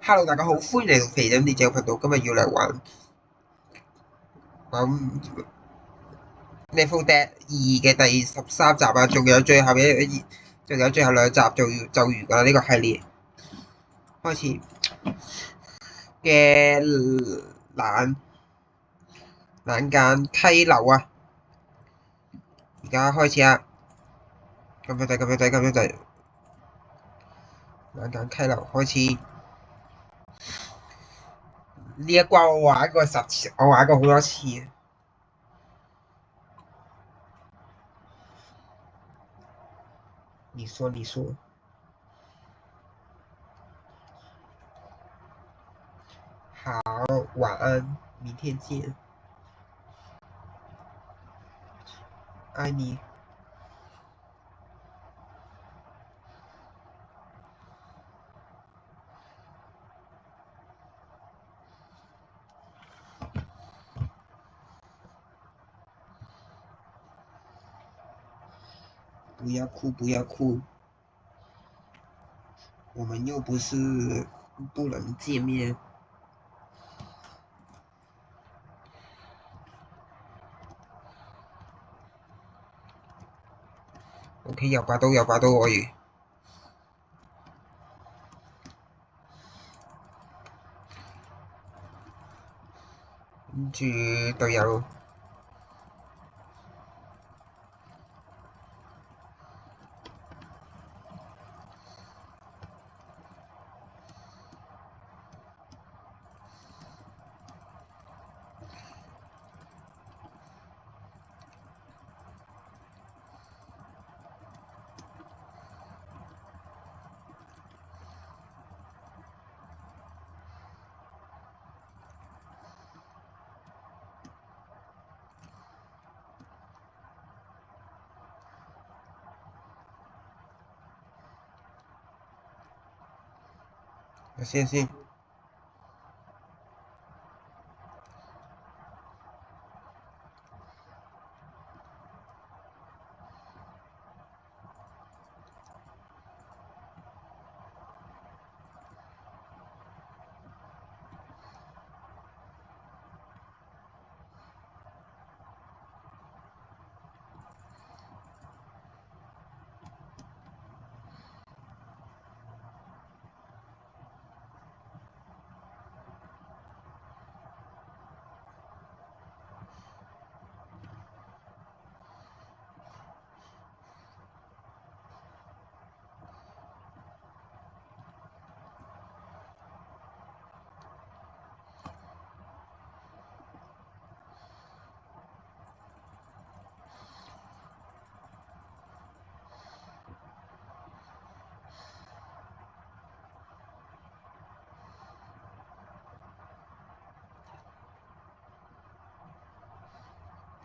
Hello，大家好，歡迎嚟到肥仔烈酒頻道。今日要嚟玩 Level Dead 2嘅第13集啊，仲有最後兩集就完㗎啦。呢個系列開始嘅冷間溪流啊，而家開始啊！撳咗掣，冷間溪流開始。呢一關我玩過10次，我玩過好多次。你說，好，晚安，明天見，愛你。不要哭，我們又不是不能見面。OK，有把刀可以。跟住隊友。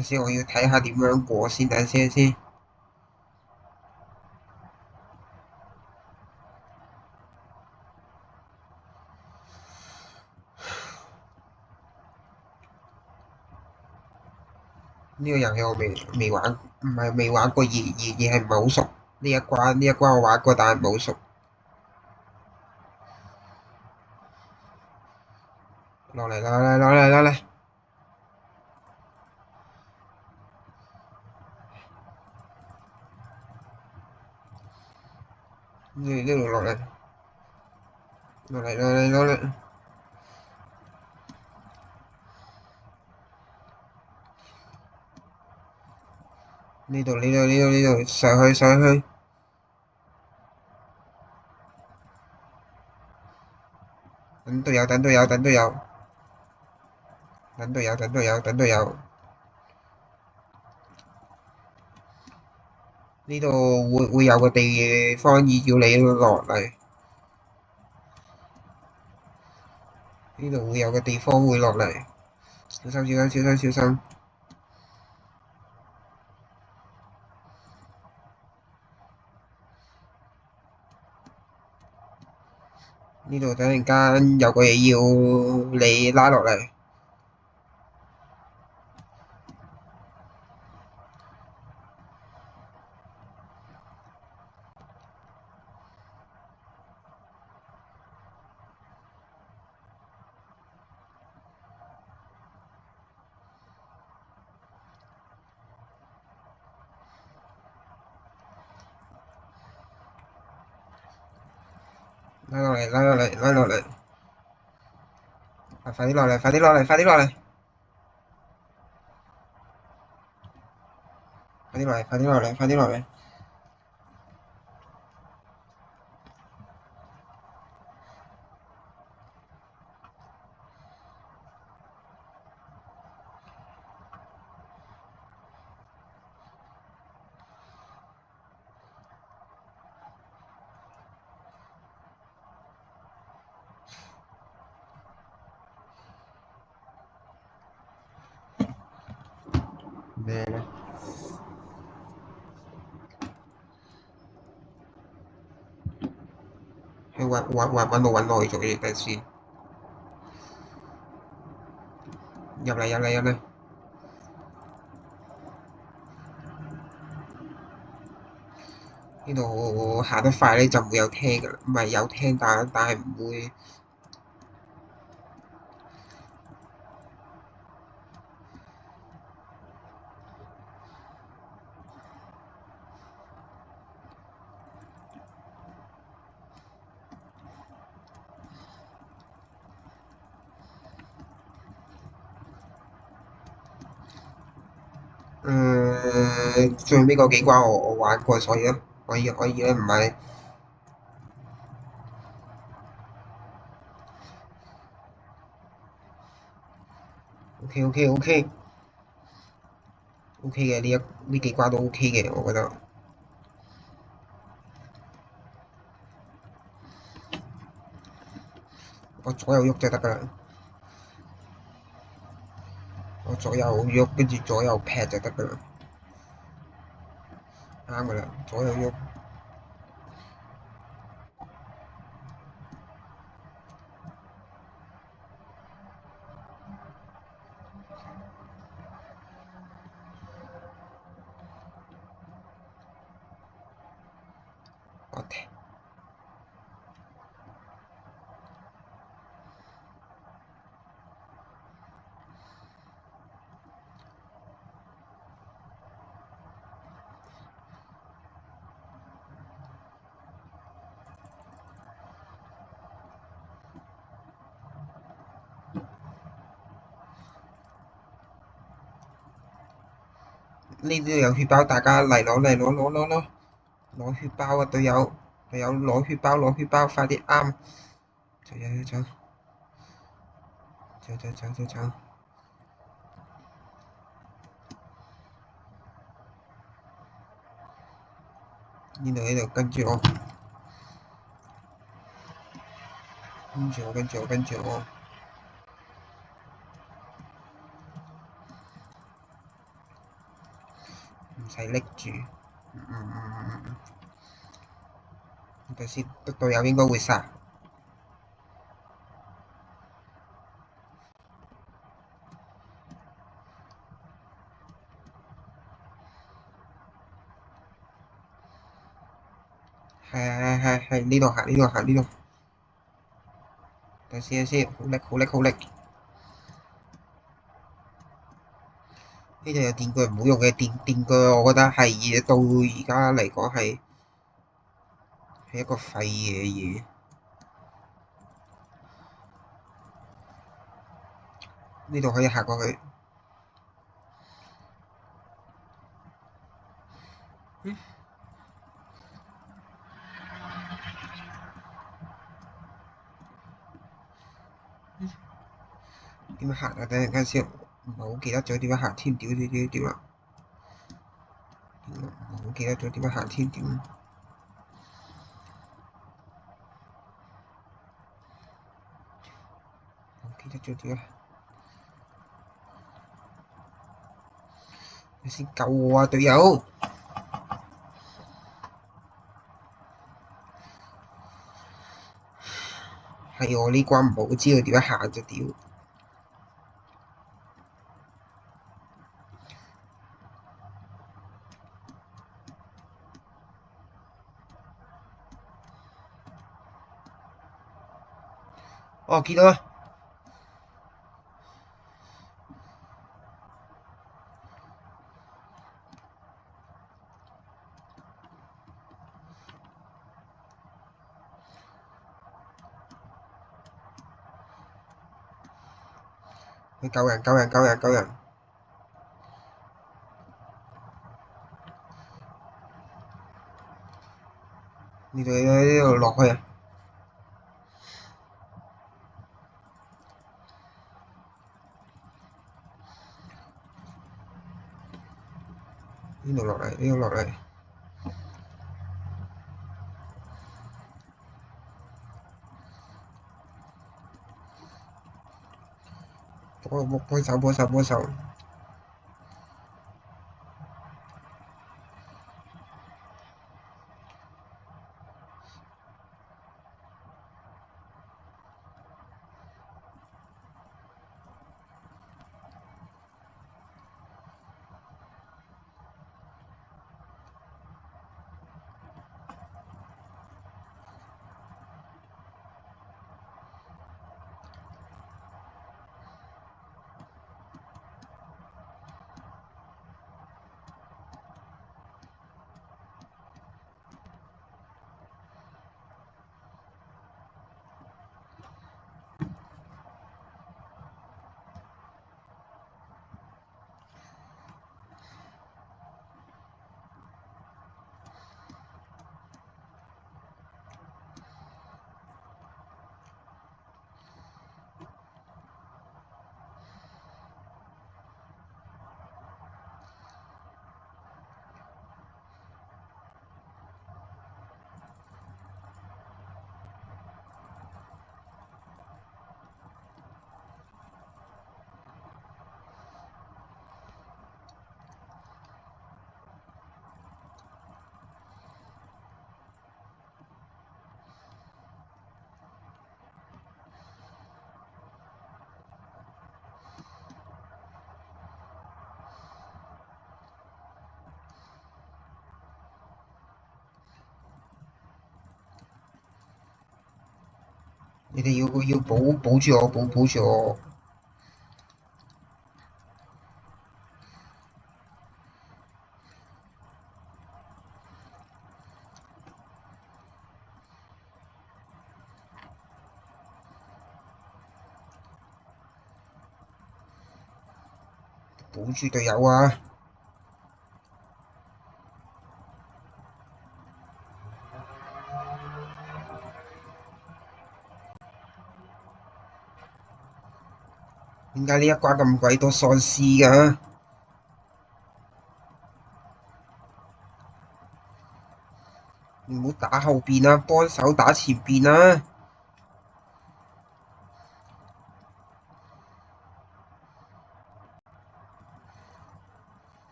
先，我要睇下點樣過先，等先。呢個遊戲我未玩，唔係未玩過，而係唔係好熟。呢一關我玩過，但係唔係好熟。落嚟。呢度落嚟。呢度上去。等隊友。呢度會有個地方要你落嚟。呢度會有個地方會落嚟，小心。呢度等陣間有個嘢要你拉落嚟。拉落嚟，拉落嚟，拉落嚟，快啲落嚟，快啲落嚟，快啲落嚟，快啲落嚟，快啲落嚟，快啲落嚟。咩咧？去揾耐做嘢，等先。入嚟。呢度行得快咧就唔會有聽㗎啦，唔係有聽，但係唔會。最尾嗰幾關我玩過，所以咧可以咧唔係 OK 嘅呢幾關都 OK 嘅，我覺得。我左右喐就得㗎啦，我左右喐跟住左右劈就得㗎啦，啱㗎啦，左右喐。我踢呢啲有血包，大家攞血包啊！隊友攞血包，快啲啱！走！呢度跟住我，唔使拎住。等先，隊友應該會殺。係呢度行。等先，好力！呢度有電鋸唔好用嘅，電鋸我覺得係到而家嚟講係一個廢嘅嘢。呢度可以行過去。點樣行啊？等陣先，唔係好記得咗點樣行添，屌啦！唔係好記得咗點樣行添，屌！唔記得咗點啊？你先救我啊，隊友！係我呢關唔好知道點樣行就屌！哦，見到啦！去救人救人救人救人！呢度落去啊！呢度落嚟，呢度落嚟。幫手！你哋要保住我，保住我！保住隊友啊！點解呢一關咁鬼多喪屍㗎？唔好打後邊啊，幫手打前邊啊！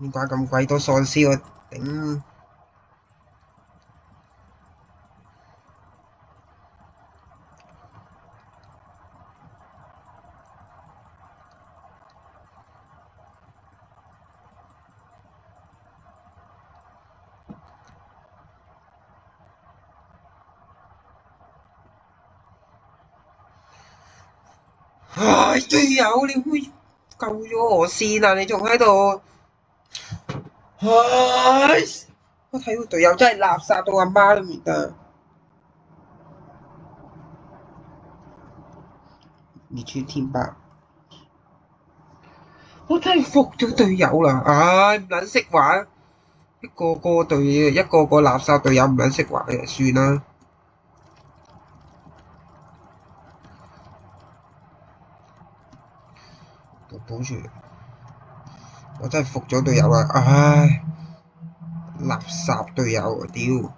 點解咁鬼多喪屍我頂！唉，隊友，你可唔可以救咗我先啊！你仲喺度，唉！我睇到隊友真係垃圾到阿媽都唔認得。滅穿天白，我真係服咗隊友啦！唉，唔撚識玩，一個個垃圾隊友唔撚識玩嘅，算啦，保住！我真係服咗隊友啦！唉，垃圾隊友，屌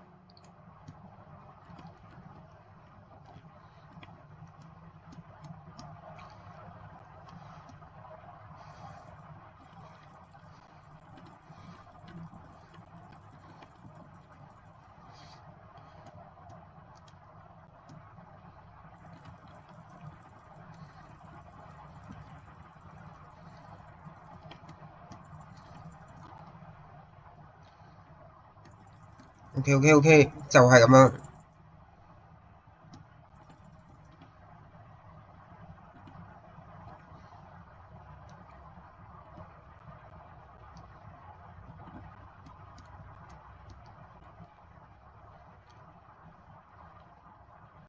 ！OK，就係咁樣。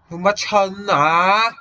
做乜春啊？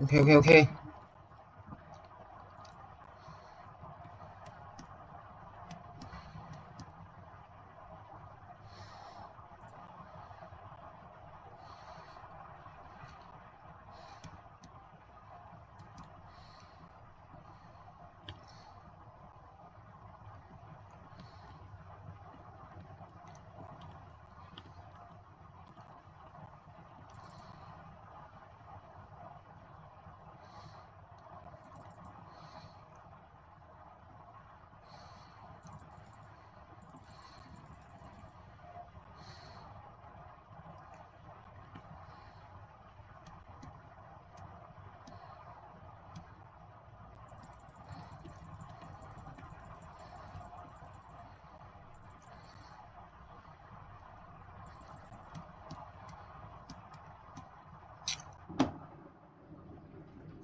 OK OK OK。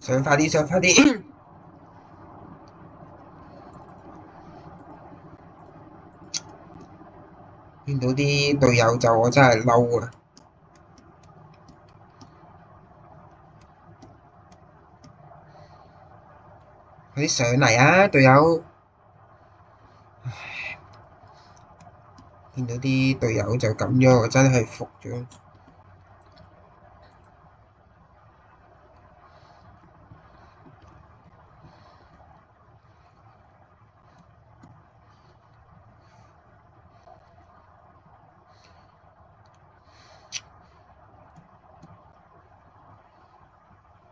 上快啲，上快啲！見到啲隊友就我真係嬲啊！快啲上嚟啊，隊友！見到啲隊友就咁樣，我真係服咗。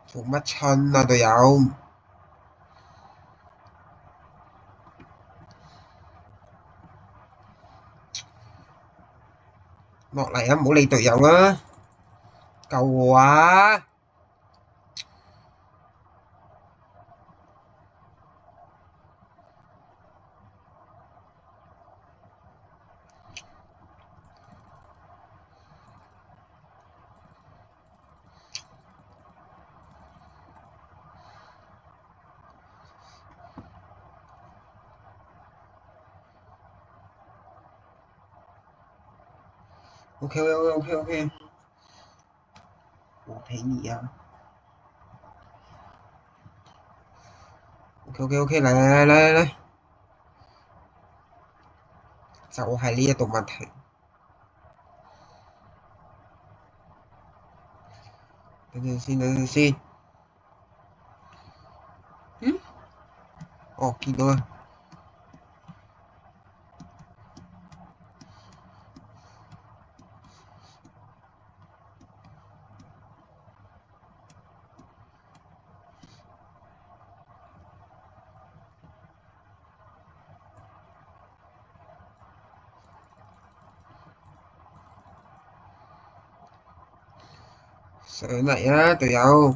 做乜春啊，隊友？落嚟啊！唔好理隊友啦，救我啊！OK OK OK OK， 我陪你啊！OK OK OK，嚟嚟嚟嚟嚟，就係呢一度問題。等陣先，等陣先。嗯？哦，見到啦。上嚟啊，隊友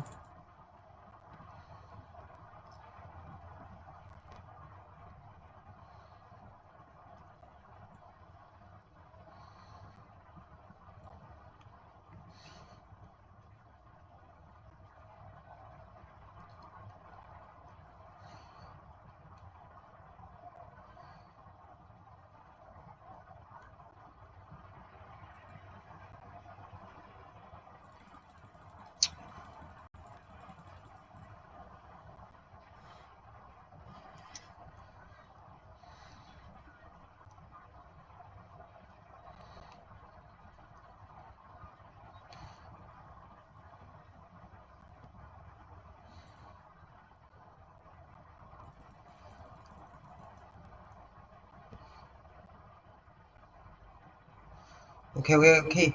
！OK OK OK，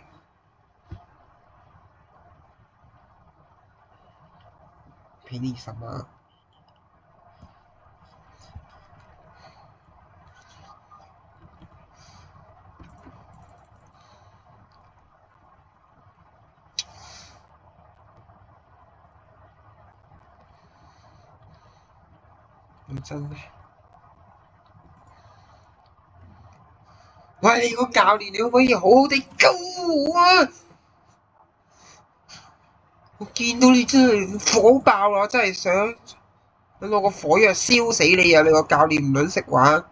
陪你什麼？真係。喂，你個教練你可唔可以好好地救我啊！我見到你真係火爆啦，我真係想攞個火藥燒死你啊！你個教練唔撚識玩，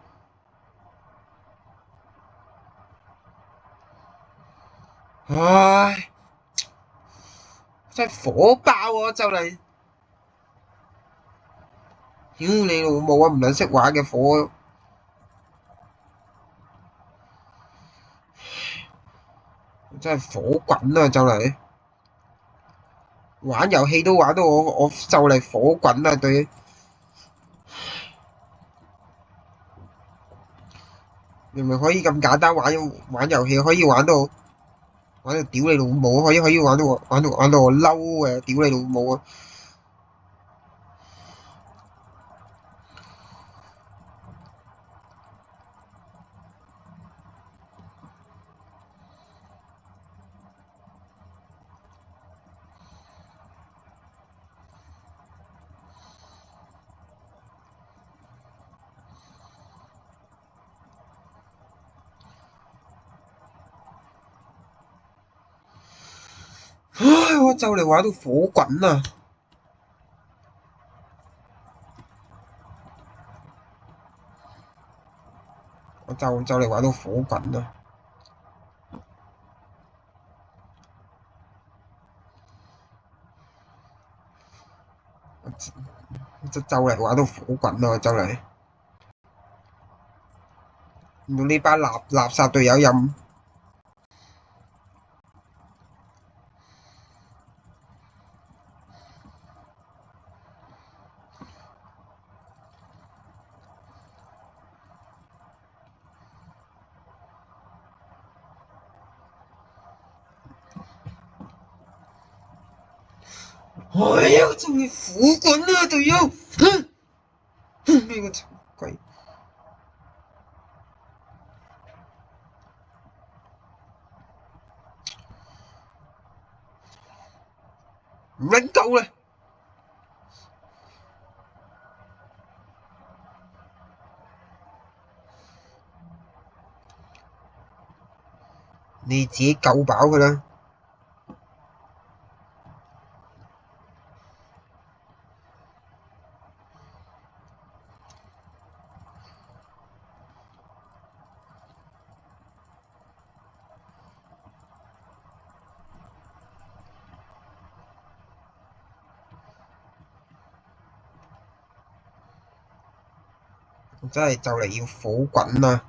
唉，真係火爆啊！就嚟屌你老母啊！唔撚識玩嘅火，真係火滾啊！就嚟玩遊戲都玩到我就嚟火滾啦！對，明明可以咁簡單玩遊戲，可以玩到屌你老母，可以玩到我嬲嘅，屌你老母啊！唉，我就嚟玩到火滾啦！我就嚟玩到火滾啦！就嚟玩到火滾啦！就嚟，唔到呢班垃圾隊友任。哎呀！我仲要火滾啊，隊友！呢個臭鬼！唔撚夠啦！你自己夠飽佢啦！我真係就嚟要火滾啦！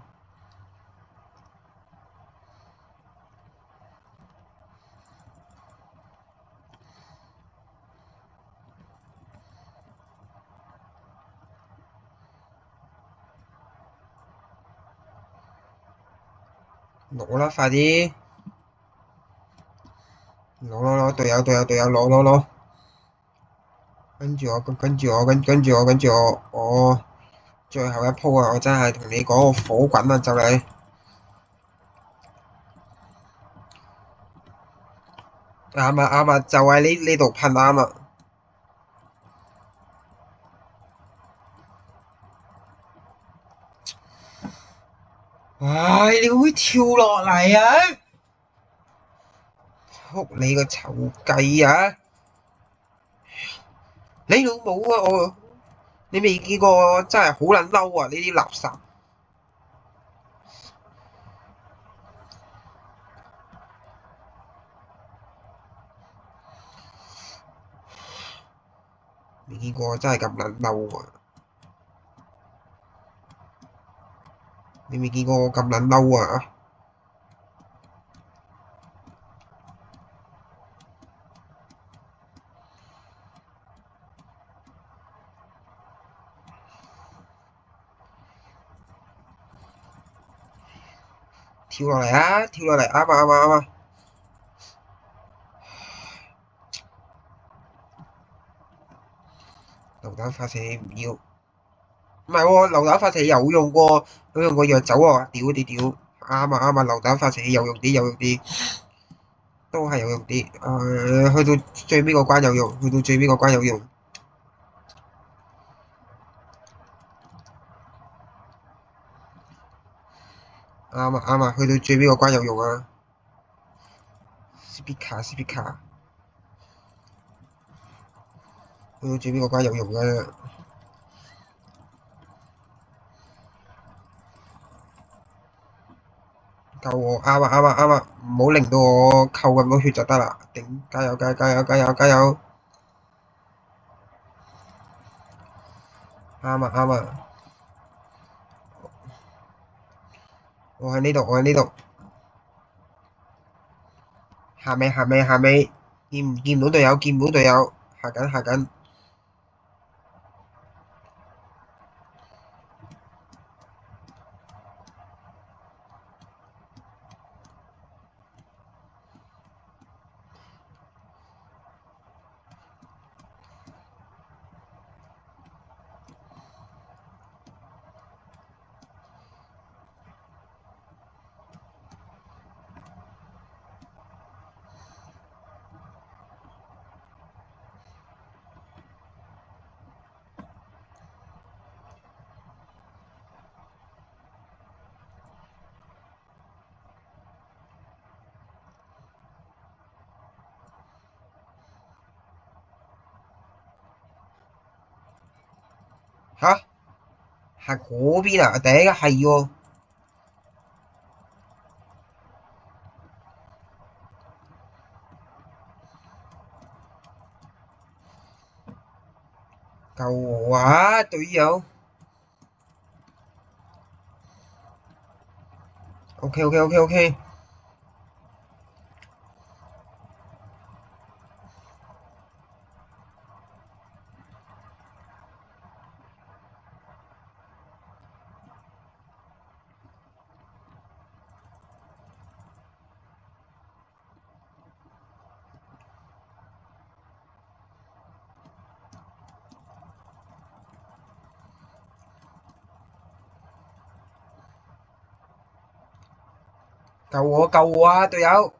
攞啦，快啲！攞，隊友攞！跟住我，最後一鋪啊！我真係同你講，我火滾啊！就嚟啱啊！就喺呢度噴啱啊！唉，你會唔會跳落嚟啊？仆你個臭雞啊！你老母啊！你未見過我真係好撚嬲啊！呢啲垃圾未見過我真係咁撚嬲啊！你未見過我咁撚嬲啊！跳落嚟啊！啱啊！榴彈發射器唔要，唔係喎，榴彈發射器有用過，藥酒喎！屌！啱啊！榴彈發射器有用啲，都係有用啲。去到最尾個關有用，啱啊！去到最尾個關有用啊！speaker，去到最尾個關有用啊！救我！啱啊！唔好令到我扣咁多血就得啦！頂，加油！啱啊啱啊！我喺呢度，我喺呢度。下尾，見唔到隊友，見唔到隊友，下緊。吓？係嗰邊啊？第一個係喎。救我啊，隊友！OK，救我啊，隊友！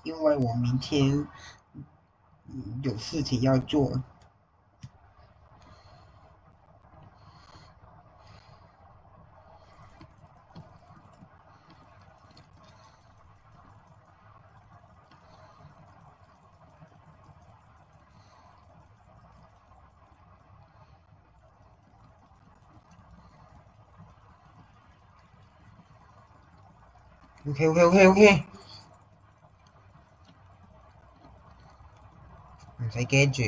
因为我明天有事情要做。OK，唔使驚住。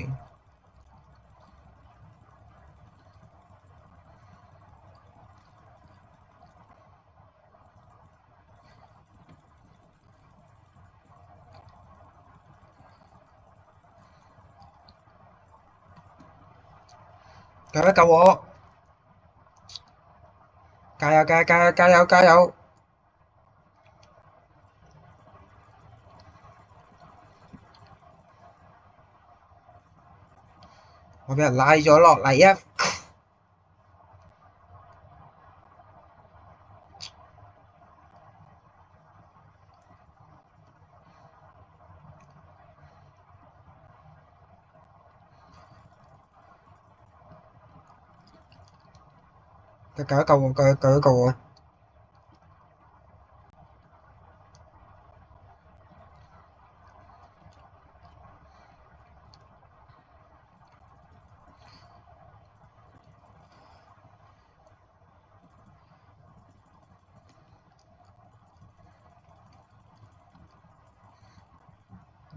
救我！加油！我俾人拉咗落嚟啊！救一救我！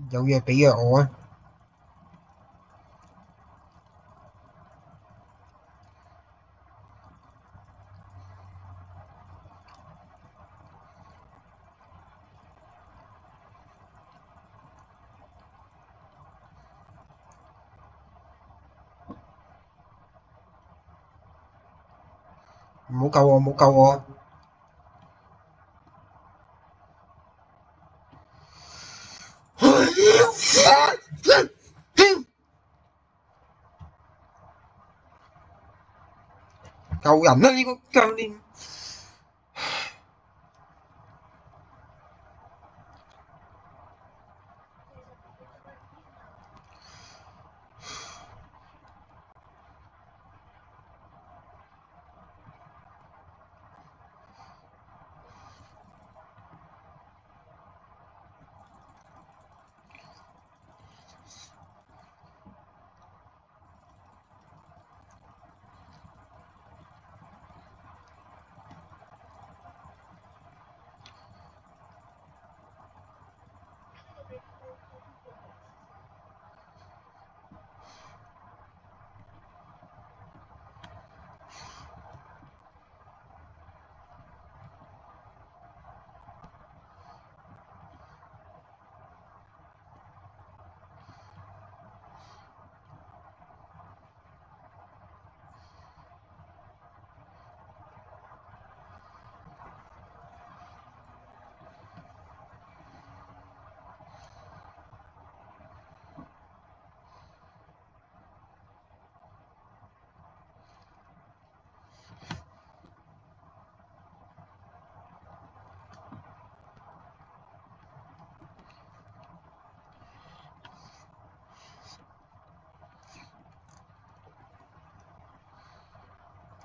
有藥俾藥我啊！唔好救我，唔好救我！救人啦！呢個教練。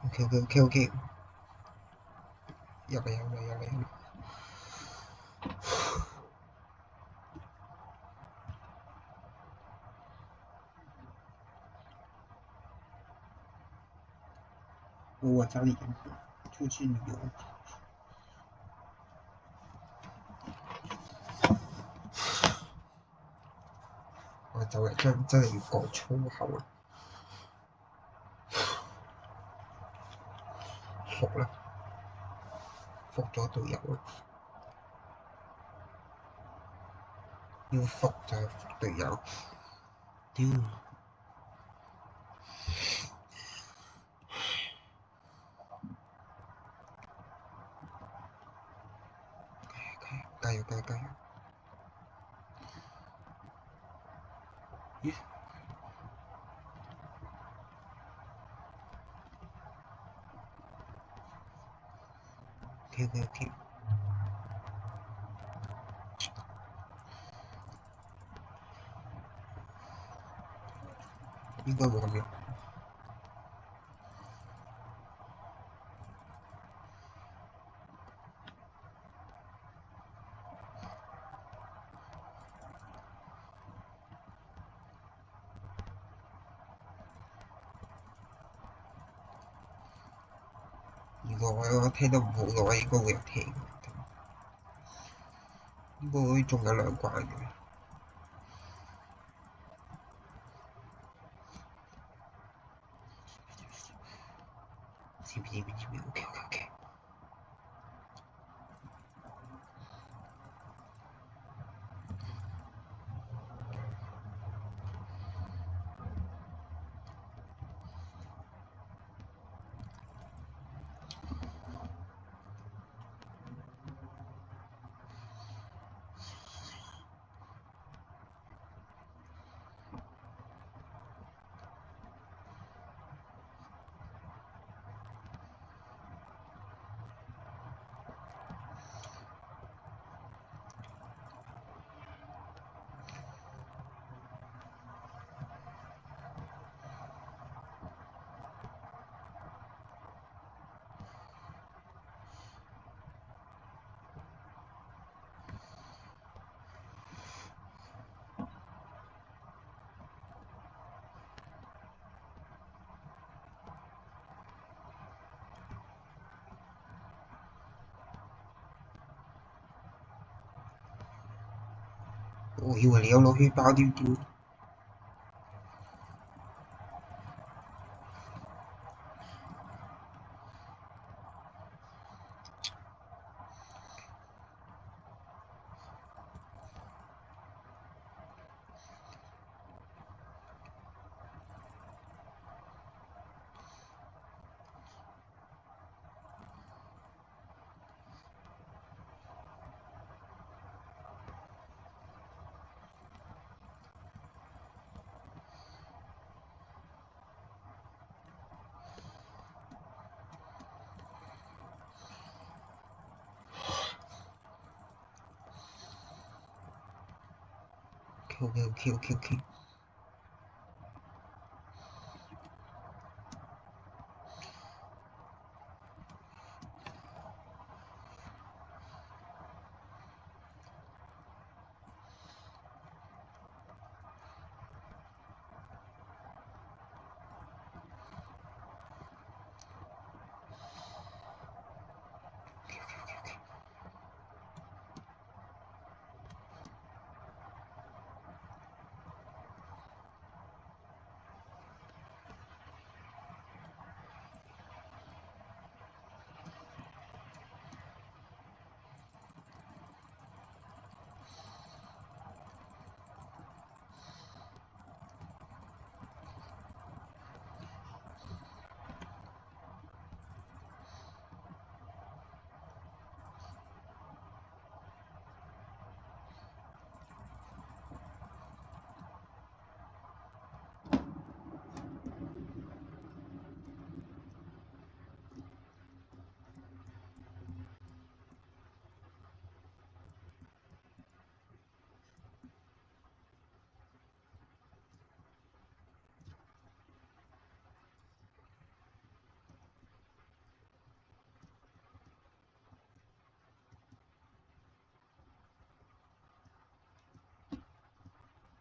OK，入嚟。我往家里出去旅游。我就嚟真係要講粗口啦！服啦，服咗隊友啦，要服就係服隊友。屌！加油！咦？OK，應該會咁樣。如果我聽得唔好嘅話，應該會有聽。應該仲有2關嘅。OK。我以為你有攞血包添。OK。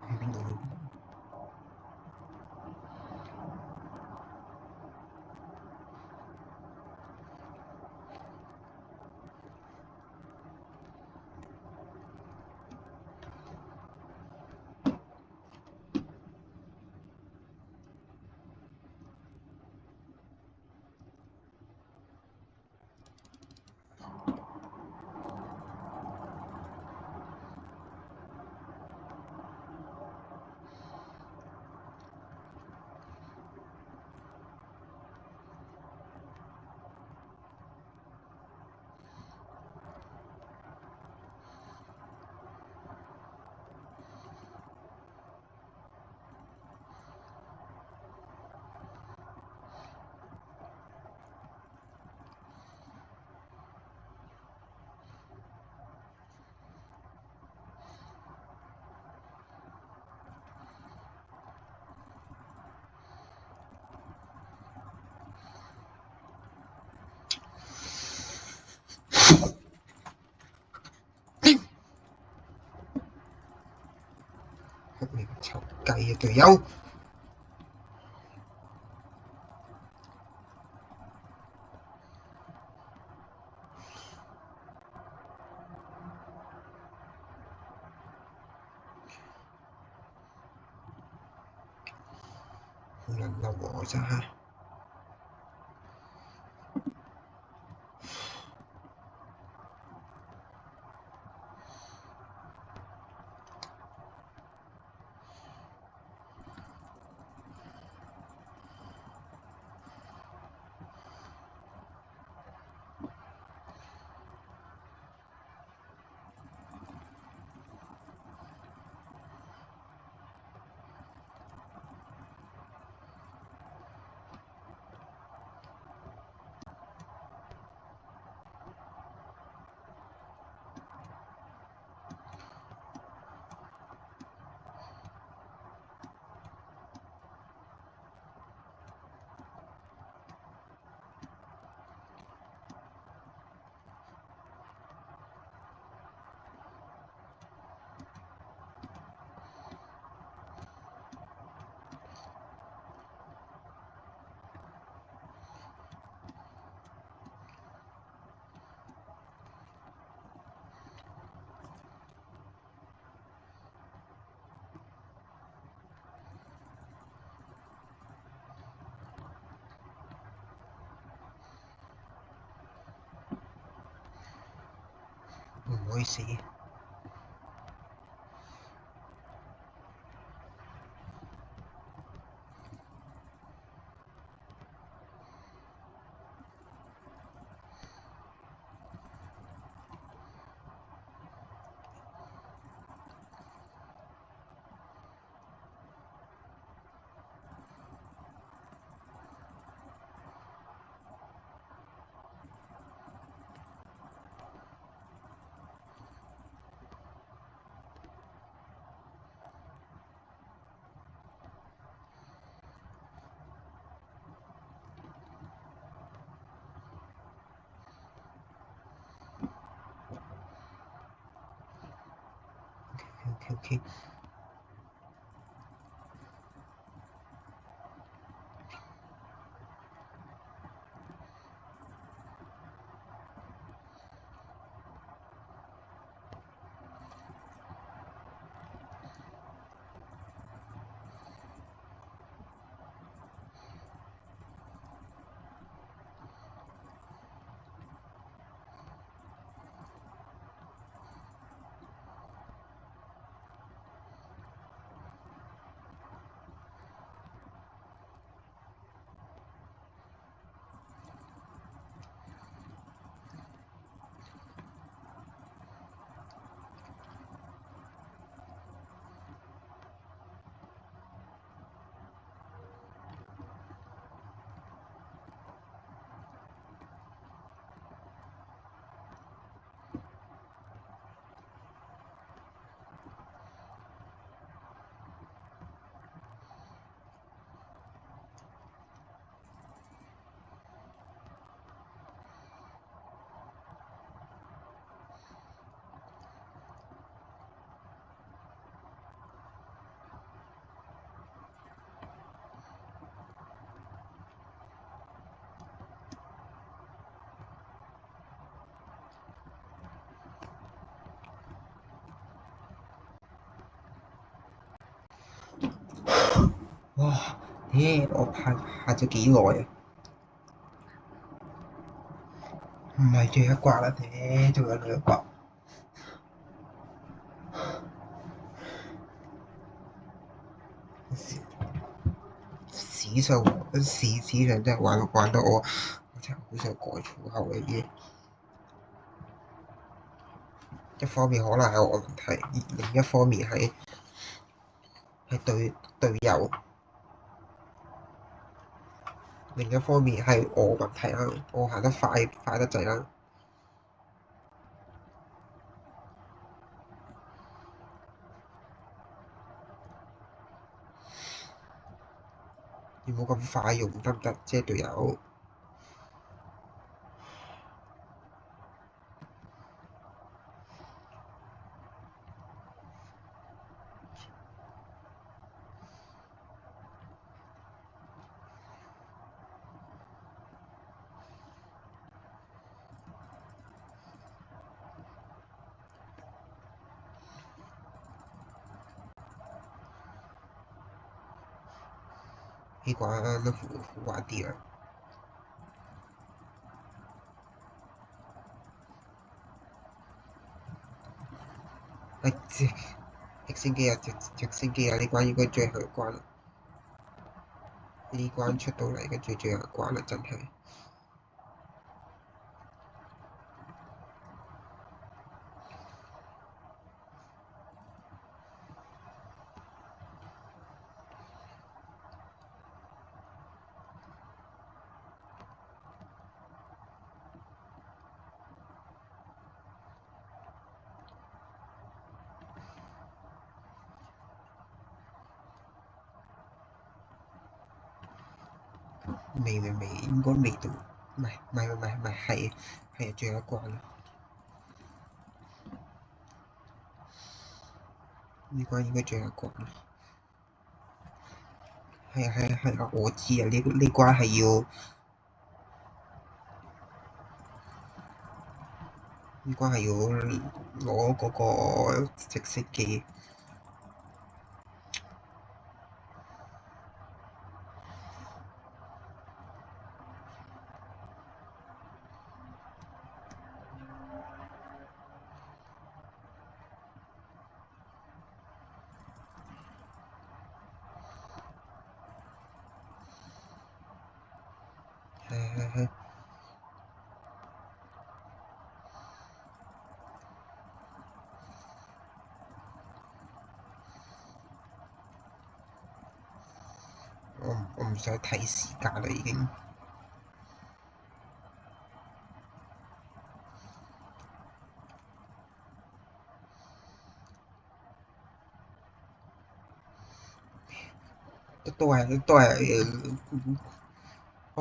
去邊度？你個臭雞啊隊友！好撚嬲我真係。唔可以死。OK。哇！咦，我拍咗幾耐啊？唔係最後一關啦，仲有兩關。史上真係玩得我真係好想改粗口嘅嘢。一方面可能係我問題，另一方面係隊友，另一方面係我問題啦。我行得快得滯啦。你冇咁快用得唔得？即係隊友。呢關都好玩啲啊！直升機啊，直升機啊！呢關應該最後一關啦。呢關出到嚟嘅最後一關啦，真係。未，應該未到，唔係，係最後一關啦。呢關應該最後一關啦。係啊，我知啊，呢關係要攞嗰個直升機。係。我唔想睇時間啦，已經。都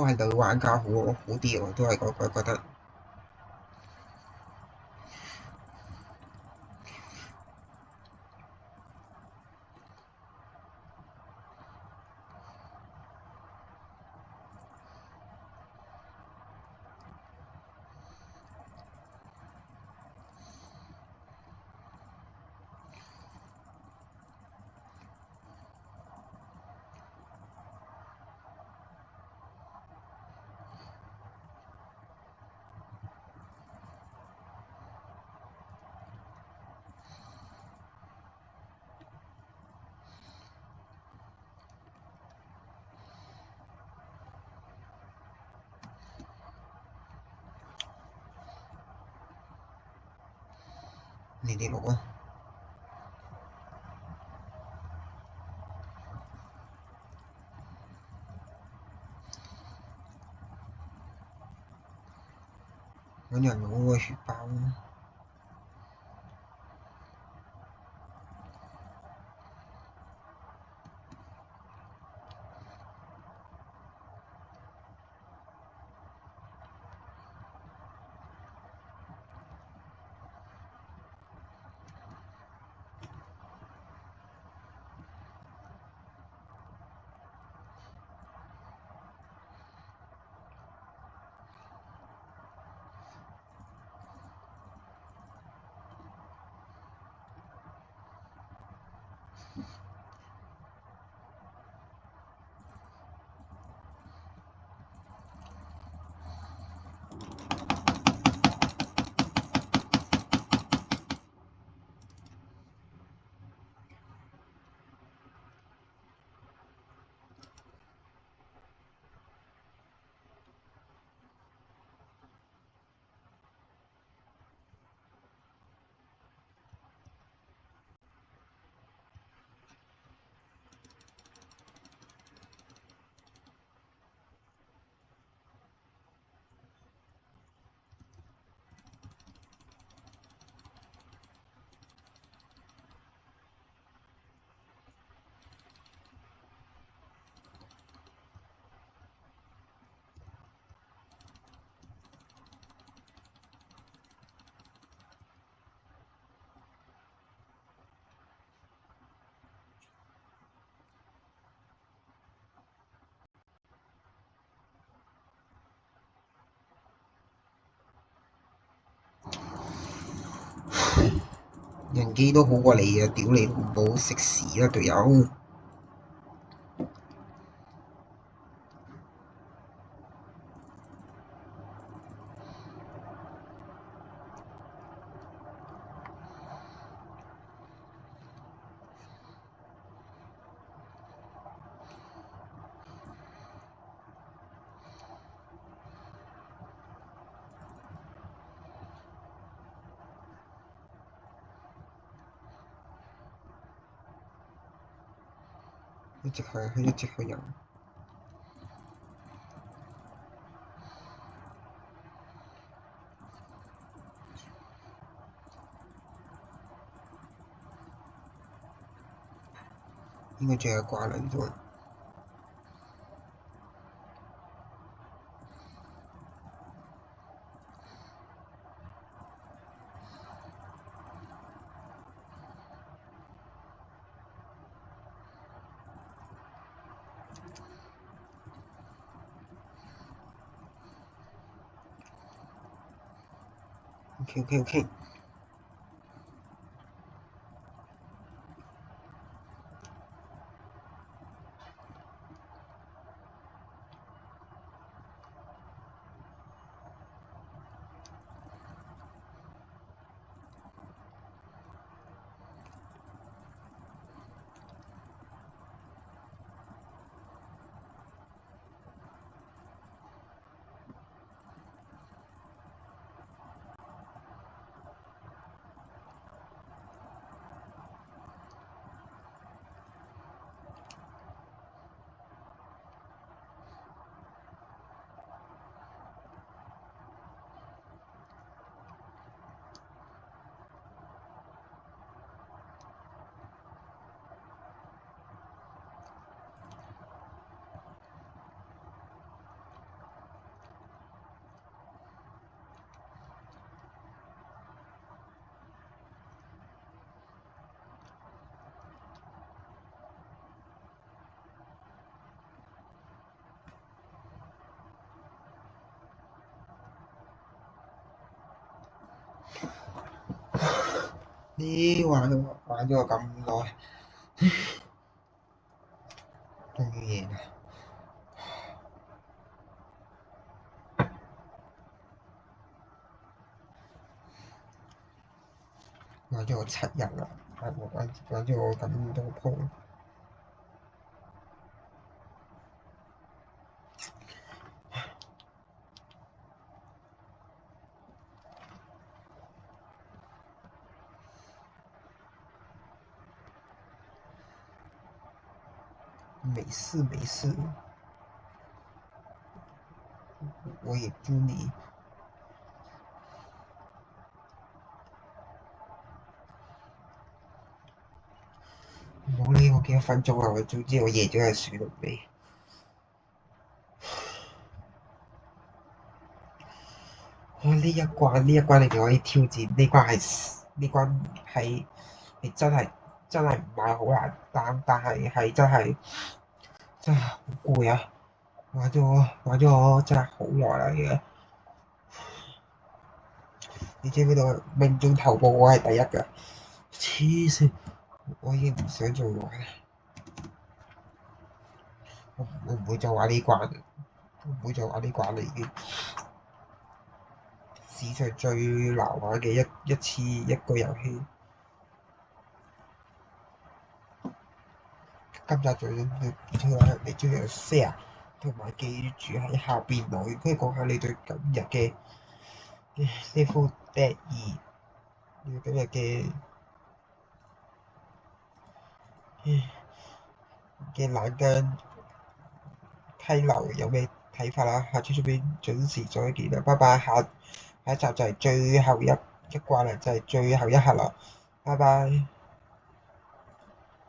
係女玩家好啲，我都係覺得。你哋錄啊！揾人攞個血包。人機都好過你啊！屌你老母，食屎啦隊友！一直去，一直去人。應該仲有掛輪啫喎。OK。你玩咗我咁耐，終於贏啦！玩咗我7日啦，玩咗我咁多鋪。没事没事，我也祝你。冇理我幾多分鐘啊！我總之我贏咗就算啦，未。呢一關你哋可以挑戰，呢關係真係唔係好難擔，但係真係好攰啊！玩咗真係好耐啦，而家你知唔知道命中頭部我係第一㗎？黐線，我已經唔想再玩啦，我唔會再玩呢關啦，我唔會再玩呢關啦已經。史上最難玩嘅一次一個遊戲。今集最你最有 share，同埋記住喺下邊留言，可以講下你對今日嘅呢副 Dead 2，你對今日嘅冷間溪流有咩睇法啦？下次出邊準時再見啦，拜拜！下一集就係最後一關啦，就係最後一刻啦，拜拜。